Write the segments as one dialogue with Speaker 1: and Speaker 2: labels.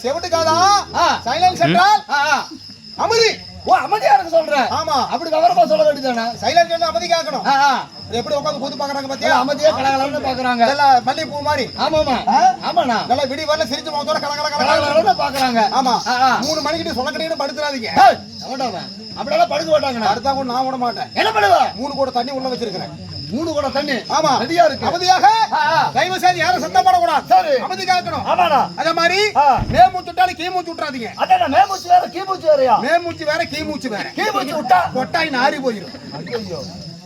Speaker 1: செவட்டுக்காதா silence என்றால் அமைதி.
Speaker 2: ஓ அமைதியா இருக்க சொல்றேன்.
Speaker 1: ஆமா
Speaker 2: அப்படி விவரமா சொல்ல வேண்டியதானே.
Speaker 1: சைலன்ஸ் என்ன அமைதி கேட்கணும். எப்படி உட்காந்து கூத்து பாக்குறாங்க பாத்தியா?
Speaker 2: அமைதியா கலகலன்னு பாக்குறாங்க.
Speaker 1: எல்லாம் மல்லி பூ மாதிரி.
Speaker 2: ஆமாமா ஆமாண்ணா.
Speaker 1: நல்லா விடி வரல சிரிச்சு முகத்தோட
Speaker 2: கலகலன்னு பாக்குறாங்க.
Speaker 1: ஆமா 3 மணிக்கிட்டு சொல்லக்கடையின்னு படுத்துறாதீங்க.
Speaker 2: அப்படியெல்லாம் படுக்க மாட்டாங்க.
Speaker 1: அடுத்தா கூட நான் விட மாட்டேன்.
Speaker 2: என்ன பண்ணுவ?
Speaker 1: 3 கூட தண்ணி உள்ள வச்சிருக்கிறேன்.
Speaker 2: 3 கூட தண்ணி.
Speaker 1: ஆமா ரெடியா இருக்கு. அமைதியாக தயவு செய்து யாரும் சத்தம் போடக்கூடாது. சரி அமைதி காக்கணும். ஆமாடா. அதே மாதிரி மேமூச்சு விட்டாலும் கீமூச்சு விட்டுறாதீங்க.
Speaker 2: அடடா மேமூச்சு வேற கீமூச்சு வேறயா?
Speaker 1: மேமூச்சு வேற கீமூச்சு வேற.
Speaker 2: கீமூச்சு விட்டா
Speaker 1: கொட்டாய் நாரி போயிடும்.
Speaker 2: ஐயோ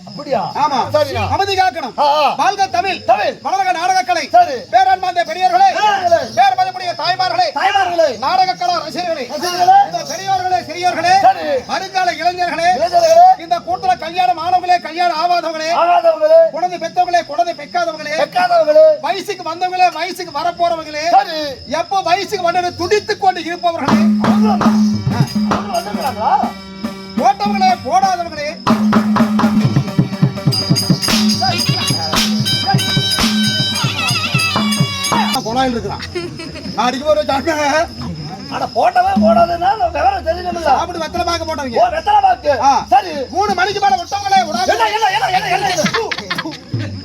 Speaker 2: அப்படியா?
Speaker 1: ஆமா சரி அமைதி காக்கணும். வாழ்க தமிழ் மலரக நாடகக்கலை.
Speaker 2: சரி
Speaker 1: பேரன்பார்ந்த பெரியவர்களே, பேர் மதிப்புடைய தாய்மார்களே, நாடகக்கலை ரசிகர்களே, இந்த பெரியோர்களே சிறியோர்களே, வருங்கால இளைஞர்களே, இந்த கூட்டல கல்யாண மாணவர்களே, கல்யாண ஆவாதவர்களே, குழந்தை பெற்றவங்களே, குழந்தை பெக்காதவங்களே, வயசுக்கு வந்தவங்களே, வயசுக்கு வரப்போறவங்களே, எப்போ வயசுக்கு வந்து துடித்துக் கொண்டு இருப்பவர்களே, போட்டவங்களே போடாதவங்களே, கொலாயில் இருக்கிறான். நான் அடிக்க போற சாப்பிட்டாங்க.
Speaker 2: அட போட்டவே போடாதேன்னா விவரம் தெரியணும்ல.
Speaker 1: அப்படி வெத்தலை பாக்க போட்டவங்க.
Speaker 2: ஓ வெத்தலை பாக்கு. சரி
Speaker 1: 3 மணிக்கு மேல விட்டவங்களே விடாத.
Speaker 2: என்ன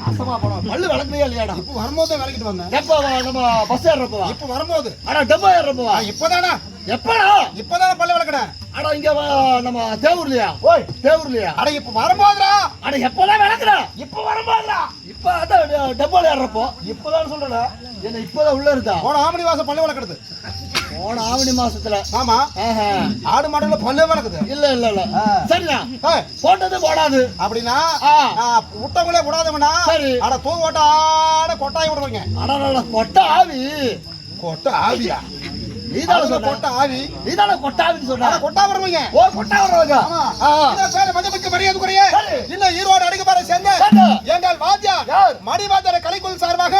Speaker 2: அசமா போறோம். பல்லு விளக்குறியா இல்லையாடா?
Speaker 1: இப்போ வரும்போது விளக்கிட்டு வந்தேன்.
Speaker 2: எப்போ நம்ம பஸ் ஏறறப்போ?
Speaker 1: இப்போ வரும்போது.
Speaker 2: அட டப்பா ஏறறப்போ?
Speaker 1: இப்போதானா?
Speaker 2: எப்படா?
Speaker 1: இப்போதான பல்லு விளக்குறேன்.
Speaker 2: அட இங்க நம்ம தேவூர்லயா? ஓய் தேவூர்லயா?
Speaker 1: அட இப்போ வரும்போதுடா.
Speaker 2: அட எப்போதான் விளக்குற? இப்போ வரும்போதுடா. இப்போ அத டப்பால ஏறறப்போ இப்போதான் சொல்றடா. என்ன இப்போதான் உள்ள இருக்கா?
Speaker 1: போன ஆவணி மாசம் பல்லு விளக்குறது.
Speaker 2: போன ஆவணி மாசத்துல.
Speaker 1: ஆமா ஆடு மாடுல பல்லு விளக்குது.
Speaker 2: இல்ல சரிடா. போட்டது போடாது அப்படினா
Speaker 1: விட்டவங்களே விடாதவனா.
Speaker 2: சரி
Speaker 1: அட தூ ஓட்டாட கொட்டாய் விடுவீங்க.
Speaker 2: அட கொட்ட ஆவி.
Speaker 1: கொட்ட ஆவியா?
Speaker 2: நீதான சொன்ன
Speaker 1: கொட்ட ஆவி.
Speaker 2: நீதான கொட்ட ஆவின்னு சொன்ன.
Speaker 1: கொட்டா வருவீங்க.
Speaker 2: ஓ கொட்டா வருவாங்க.
Speaker 1: ஆமா இந்த பேர் மதிப்புக்கு மரியாதைக்குரிய இன்னும் ஈரோடு அடிக்கப்பாறை சேர்ந்த எங்கள் வாத்தியார் மணிவாத்தியார் கலைக்குழு சார்பாக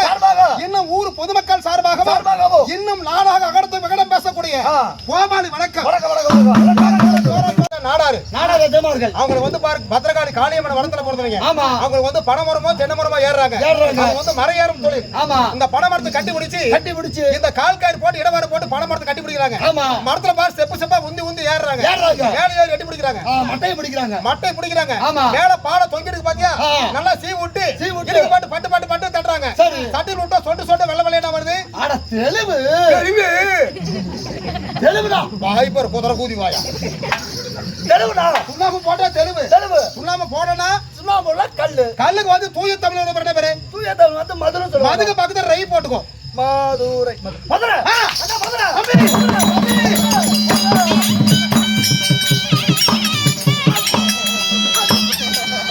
Speaker 1: இன்னும் ஊர் பொதுமக்கள் சார்பாக இன்னும் நாடாக அகடத்து விகடம் பேசக்கூடிய கோமாளி வணக்கம். நாடாரு தேமார்கள் அவங்க வந்து பத்திரகாளி காளியம்மன் வளத்துல போறதுங்க. ஆமா அவங்க வந்து பனைமரமோ தென்னைமரமோ ஏறுறாங்க. அவங்க வந்து மரம் தொழில். ஆமா இந்த பனைமரத்தை கட்டி பிடிச்சு இந்த கால்காரி போட்டு இடவாறு போட்டு பனைமரத்தை கட்டி பிடிக்கிறாங்க. ஆமா மரத்துல பாரு செப்பா உந்தி ஏறுறாங்க. மேல ஏறி கட்டி பிடிக்கிறாங்க. மட்டை பிடிக்கிறாங்க. மேல பாட தொங்கிட்டு பாத்தியா நல்லா சீ விட்டு பட்டு தட்டுறாங்க. தட்டி விட்டா சொட்டு வெள்ள வெள்ளையா வருது.
Speaker 2: அட தெலுவுடா
Speaker 1: வாய்ப்பர் குதிரை கூதி வாயா.
Speaker 2: தெலுவுடா
Speaker 1: சுண்ணாம்பு போட்டா தெலுவு. சுண்ணாம்பு போடனா
Speaker 2: சுண்ணாம்பு போடல
Speaker 1: கல்லுக்கு வந்து தூய தமிழ் என்ன பேரு?
Speaker 2: தூய தமிழ் வந்து மதுரை சொல்லுவாங்க.
Speaker 1: மதுக்கு பக்கத்துல ரை போட்டுக்கோ.
Speaker 2: மதுரை.